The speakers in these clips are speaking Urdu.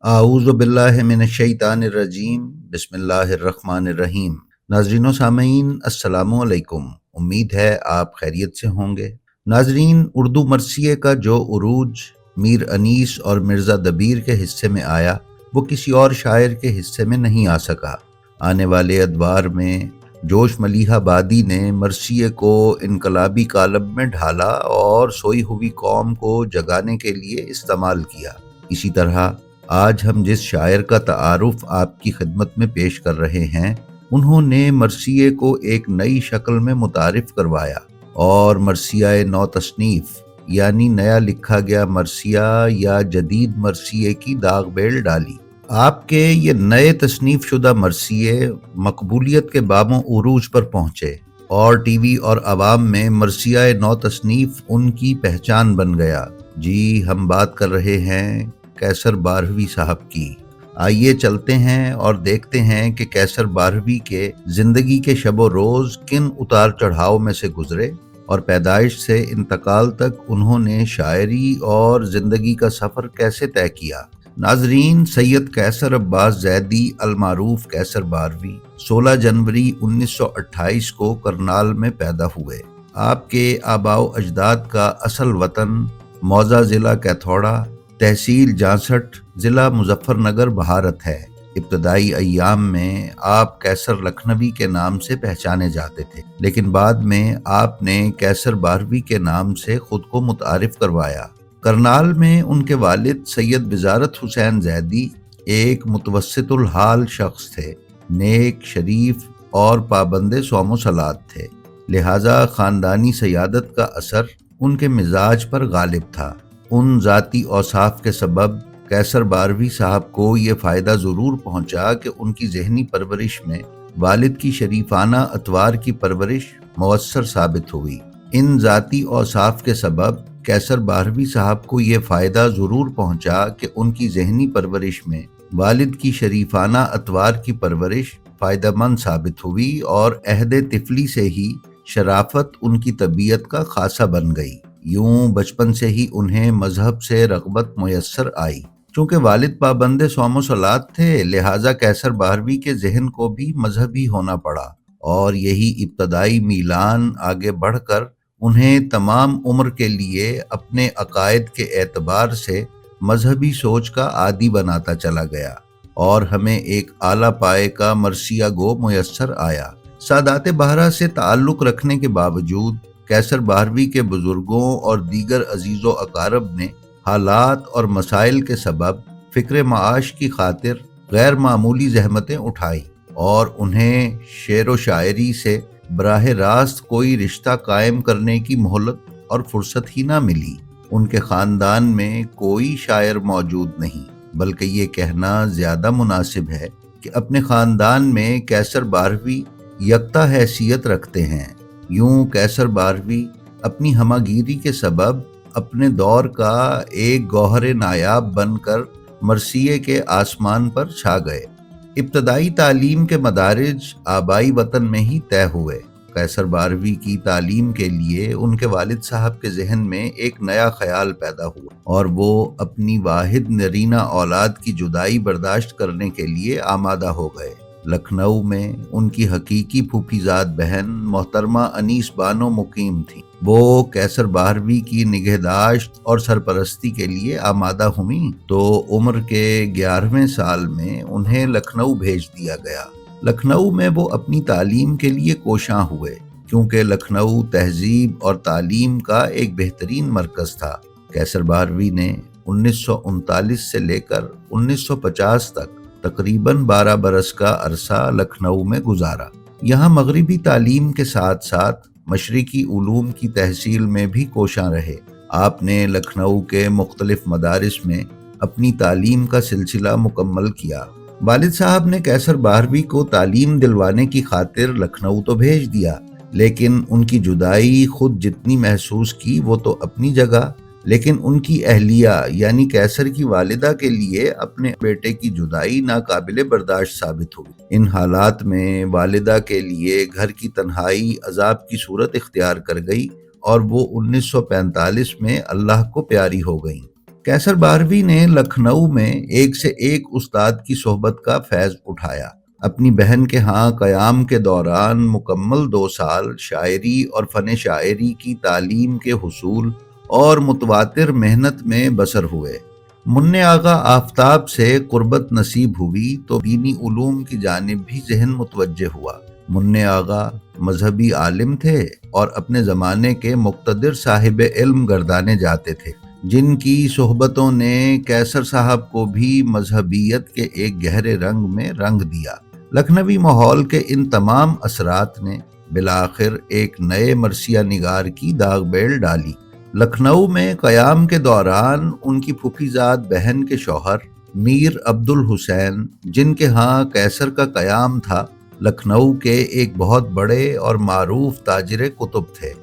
اعوذ باللہ من الشیطان الرجیم، بسم اللہ الرحمن الرحیم۔ ناظرین و سامعین، السلام علیکم۔ امید ہے آپ خیریت سے ہوں گے۔ ناظرین، اردو مرثیے کا جو عروج میر انیس اور مرزا دبیر کے حصے میں آیا وہ کسی اور شاعر کے حصے میں نہیں آ سکا۔ آنے والے ادوار میں جوش ملیحہ بادی نے مرثیے کو انقلابی قالب میں ڈھالا اور سوئی ہوئی قوم کو جگانے کے لیے استعمال کیا۔ اسی طرح آج ہم جس شاعر کا تعارف آپ کی خدمت میں پیش کر رہے ہیں، انہوں نے مرثیے کو ایک نئی شکل میں متعارف کروایا اور مرثیہ نو تصنیف یعنی نیا لکھا گیا مرثیہ یا جدید مرثیے کی داغ بیل ڈالی۔ آپ کے یہ نئے تصنیف شدہ مرثیے مقبولیت کے بام و عروج پر پہنچے اور ٹی وی اور عوام میں مرثیہ نو تصنیف ان کی پہچان بن گیا۔ جی، ہم بات کر رہے ہیں قیصر بارہوی صاحب کی۔ آئیے چلتے ہیں اور دیکھتے ہیں کہ قیصر بارہوی کے زندگی کے شب و روز کن اتار چڑھاؤ میں سے گزرے اور پیدائش سے انتقال تک انہوں نے شاعری اور زندگی کا سفر کیسے طے کیا۔ ناظرین، سید قیصر عباس زیدی المعروف قیصر بارہوی 16 جنوری 1928 کو کرنال میں پیدا ہوئے۔ آپ کے آباء و اجداد کا اصل وطن موضع ضلع کیتھوڑا، تحصیل جانسٹھ، ضلع مظفر نگر بھارت ہے۔ ابتدائی ایام میں آپ قیصر لکھنوی کے نام سے پہچانے جاتے تھے، لیکن بعد میں آپ نے قیصر بارہوی کے نام سے خود کو متعارف کروایا۔ کرنال میں ان کے والد سید وزارت حسین زیدی ایک متوسط الحال شخص تھے، نیک، شریف اور پابند صوم و صلات تھے، لہٰذا خاندانی سیادت کا اثر ان کے مزاج پر غالب تھا۔ ان ذاتی اوصاف کے سبب قیصر بارہوی صاحب کو یہ فائدہ ضرور پہنچا کہ ان کی ذہنی پرورش میں والد کی شریفانہ اطوار کی پرورش مؤثر ثابت ہوئی۔ ان ذاتی اوصاف کے سبب قیصر بارہوی صاحب کو یہ فائدہ ضرور پہنچا کہ ان کی ذہنی پرورش میں والد کی شریفانہ اطوار کی پرورش فائدہ مند ثابت ہوئی اور عہد طفلی سے ہی شرافت ان کی طبیعت کا خاصہ بن گئی۔ یوں بچپن سے ہی انہیں مذہب سے رغبت میسر آئی۔ چونکہ والد پابند صوم و صلات تھے، لہٰذا قیصر بارہوی کے ذہن کو بھی مذہبی ہونا پڑا اور یہی ابتدائی میلان آگے بڑھ کر انہیں تمام عمر کے لیے اپنے عقائد کے اعتبار سے مذہبی سوچ کا عادی بناتا چلا گیا اور ہمیں ایک اعلیٰ پائے کا مرثیہ گو میسر آیا۔ سادات بہرہ سے تعلق رکھنے کے باوجود قیصر بارہوی کے بزرگوں اور دیگر عزیز و اقارب نے حالات اور مسائل کے سبب فکر معاش کی خاطر غیر معمولی زحمتیں اٹھائی اور انہیں شعر و شاعری سے براہ راست کوئی رشتہ قائم کرنے کی مہلت اور فرصت ہی نہ ملی۔ ان کے خاندان میں کوئی شاعر موجود نہیں، بلکہ یہ کہنا زیادہ مناسب ہے کہ اپنے خاندان میں قیصر بارہوی یکتا حیثیت رکھتے ہیں۔ یوں قیصر بارہوی اپنی ہمہ گیری کے سبب اپنے دور کا ایک گوہر نایاب بن کر مرثیے کے آسمان پر چھا گئے۔ ابتدائی تعلیم کے مدارج آبائی وطن میں ہی طے ہوئے۔ قیصر بارہوی کی تعلیم کے لیے ان کے والد صاحب کے ذہن میں ایک نیا خیال پیدا ہوا اور وہ اپنی واحد نرینہ اولاد کی جدائی برداشت کرنے کے لیے آمادہ ہو گئے۔ لکھنؤ میں ان کی حقیقی پھوپھیزاد بہن محترمہ انیس بانو مقیم تھیں۔ وہ قیصر بارہوی کی نگہداشت اور سرپرستی کے لیے آمادہ ہوئیں تو عمر کے 11ویں سال میں انہیں لکھنؤ بھیج دیا گیا۔ لکھنؤ میں وہ اپنی تعلیم کے لیے کوشاں ہوئے، کیونکہ لکھنؤ تہذیب اور تعلیم کا ایک بہترین مرکز تھا۔ قیصر بارہوی نے 1939 سے لے کر 1950 تک تقریباً 12 برس کا عرصہ لکھنؤ میں گزارا۔ یہاں مغربی تعلیم کے ساتھ ساتھ مشرقی علوم کی تحصیل میں بھی کوشاں رہے۔ آپ نے لکھنؤ کے مختلف مدارس میں اپنی تعلیم کا سلسلہ مکمل کیا۔ والد صاحب نے قیصر بارہوی کو تعلیم دلوانے کی خاطر لکھنؤ تو بھیج دیا، لیکن ان کی جدائی خود جتنی محسوس کی وہ تو اپنی جگہ، لیکن ان کی اہلیہ یعنی قیصر کی والدہ کے لیے اپنے بیٹے کی جدائی ناقابل برداشت ثابت ہوئی۔ ان حالات میں والدہ کے لیے گھر کی تنہائی عذاب کی صورت اختیار کر گئی اور وہ 1945 میں اللہ کو پیاری ہو گئیں۔ کیسر باروی نے لکھنؤ میں ایک سے ایک استاد کی صحبت کا فیض اٹھایا۔ اپنی بہن کے ہاں قیام کے دوران مکمل 2 سال شاعری اور فن شاعری کی تعلیم کے حصول اور متواتر محنت میں بسر ہوئے۔ منع آغا آفتاب سے قربت نصیب ہوئی تو دینی علوم کی جانب بھی ذہن متوجہ ہوا۔ منع آغا مذہبی عالم تھے اور اپنے زمانے کے مقتدر صاحب علم گردانے جاتے تھے، جن کی صحبتوں نے کیسر صاحب کو بھی مذہبیت کے ایک گہرے رنگ میں رنگ دیا۔ لکھنوی ماحول کے ان تمام اثرات نے بالآخر ایک نئے مرثیہ نگار کی داغ بیل ڈالی۔ لکھنؤ میں قیام کے دوران ان کی پھوپھی زاد بہن کے شوہر میر عبد الحسین، جن کے ہاں کیسر کا قیام تھا، لکھنؤ کے ایک بہت بڑے اور معروف تاجر کتب تھے۔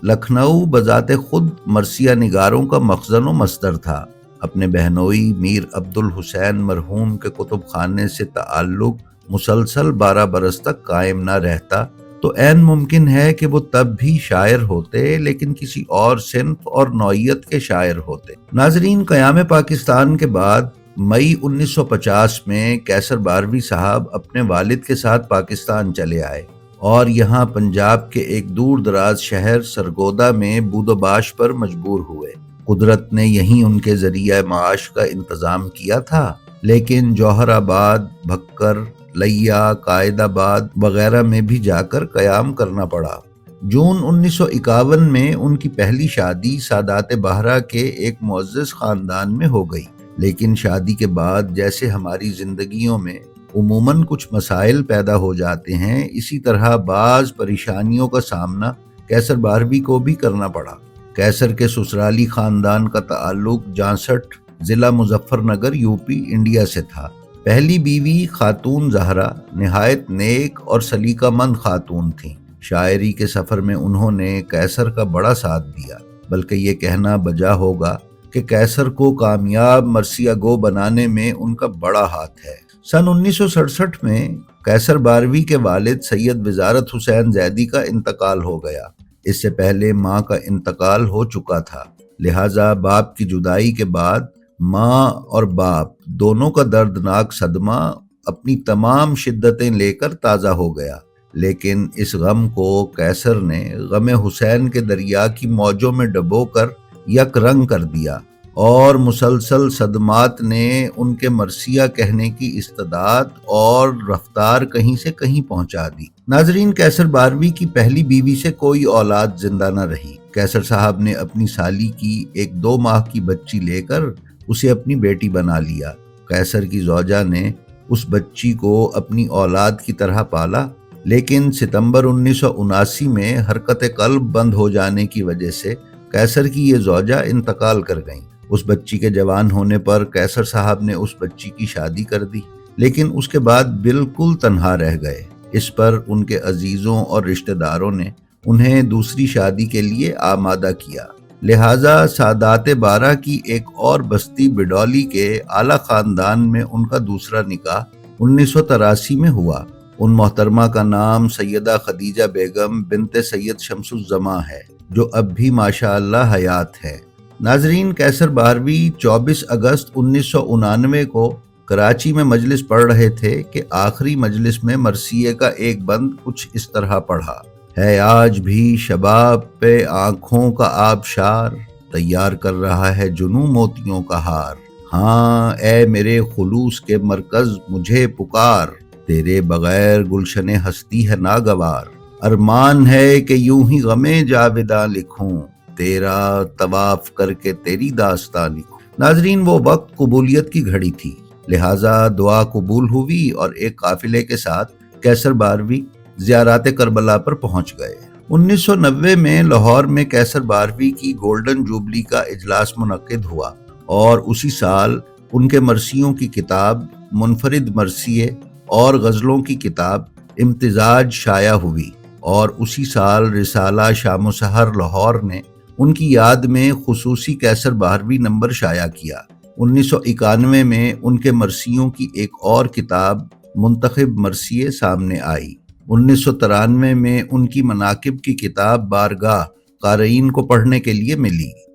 لکھنؤ بذات خود مرثیہ نگاروں کا مخزن و مصدر تھا۔ اپنے بہنوئی میر عبد الحسین مرحوم کے کتب خانے سے تعلق مسلسل 12 برس تک قائم نہ رہتا تو عین ممکن ہے کہ وہ تب بھی شاعر ہوتے، لیکن کسی اور صنف اور نوعیت کے شاعر ہوتے۔ ناظرین، قیام پاکستان کے بعد مئی 1950 میں کیسر باروی صاحب اپنے والد کے ساتھ پاکستان چلے آئے اور یہاں پنجاب کے ایک دور دراز شہر سرگودا میں بود و باش پر مجبور ہوئے۔ قدرت نے یہیں ان کے ذریعہ معاش کا انتظام کیا تھا، لیکن جوہر آباد، بھکر، لیا، قائد آباد وغیرہ میں بھی جا کر قیام کرنا پڑا۔ جون 1951 میں ان کی پہلی شادی سادات بہرہ کے ایک معزز خاندان میں ہو گئی، لیکن شادی کے بعد جیسے ہماری زندگیوں میں عموماً کچھ مسائل پیدا ہو جاتے ہیں، اسی طرح بعض پریشانیوں کا سامنا کیسر باروی کو بھی کرنا پڑا۔ کیسر کے سسرالی خاندان کا تعلق 66 ضلع مظفر نگر یوپی انڈیا سے تھا۔ پہلی بیوی خاتون زہرا نہایت نیک اور سلیقہ مند خاتون تھیں۔ شاعری کے سفر میں انہوں نے کیسر کا بڑا ساتھ دیا، بلکہ یہ کہنا بجا ہوگا کہ کیسر کو کامیاب مرثیہ گو بنانے میں ان کا بڑا ہاتھ ہے۔ سن 1967 میں کیسر باروی کے والد سید وزارت حسین زیدی کا انتقال ہو گیا۔ اس سے پہلے ماں کا انتقال ہو چکا تھا، لہٰذا باپ کی جدائی کے بعد ماں اور باپ دونوں کا دردناک صدمہ اپنی تمام شدتیں لے کر تازہ ہو گیا، لیکن اس غم کو کیسر نے غم حسین کے دریا کی موجوں میں ڈبو کر یک رنگ کر دیا، اور مسلسل صدمات نے ان کے مرثیہ کہنے کی استعداد اور رفتار کہیں سے کہیں پہنچا دی۔ ناظرین، کیسر باروی کی پہلی بیوی سے کوئی اولاد زندہ نہ رہی۔ کیسر صاحب نے اپنی سالی کی ایک 2 ماہ کی بچی لے کر اسے اپنی بیٹی بنا لیا۔ کیسر کی زوجہ نے اس بچی کو اپنی اولاد کی طرح پالا، لیکن ستمبر 1979 میں حرکت قلب بند ہو جانے کی وجہ سے کیسر کی یہ زوجہ انتقال کر گئیں۔ اس بچی کے جوان ہونے پر کیسر صاحب نے اس بچی کی شادی کر دی، لیکن اس کے بعد بالکل تنہا رہ گئے۔ اس پر ان کے عزیزوں اور رشتہ داروں نے انہیں دوسری شادی کے لیے آمادہ کیا، لہٰذا سادات بارہ کی ایک اور بستی بڈولی کے اعلیٰ خاندان میں ان کا دوسرا نکاح 1983 میں ہوا۔ ان محترمہ کا نام سیدہ خدیجہ بیگم بنت سید شمس الزماں ہے، جو اب بھی ماشاء اللہ حیات ہے۔ ناظرین، کیسر باروی 24 اگست 1999 کو کراچی میں مجلس پڑھ رہے تھے کہ آخری مجلس میں مرثیے کا ایک بند کچھ اس طرح پڑھا: ہے آج بھی شباب پہ آنکھوں کا آبشار، تیار کر رہا ہے جنوں موتیوں کا ہار۔ ہاں اے میرے خلوص کے مرکز مجھے پکار، تیرے بغیر گلشن ہستی ہے ناگوار۔ ارمان ہے کہ یوں ہی غمیں جاوداں لکھوں، تیرا طواف کر کے تیری داستاں لکھوں۔ ناظرین، وہ وقت قبولیت کی گھڑی تھی، لہٰذا دعا قبول ہوئی اور ایک قافلے کے ساتھ کیسر باروی زیارات کربلا پر پہنچ گئے۔ 1990 میں لاہور میں کیسر باروی کی گولڈن جوبلی کا اجلاس منعقد ہوا اور اسی سال ان کے مرثیوں کی کتاب منفرد مرثیے اور غزلوں کی کتاب امتزاج شائع ہوئی، اور اسی سال رسالہ شام و سحر لاہور نے ان کی یاد میں خصوصی کیسر باروی نمبر شائع کیا۔ 1991 میں ان کے مرثیوں کی ایک اور کتاب منتخب مرثیے سامنے آئی۔ 1993 میں ان کی مناقب کی کتاب بارگاہ قارئین کو پڑھنے کے لیے ملی۔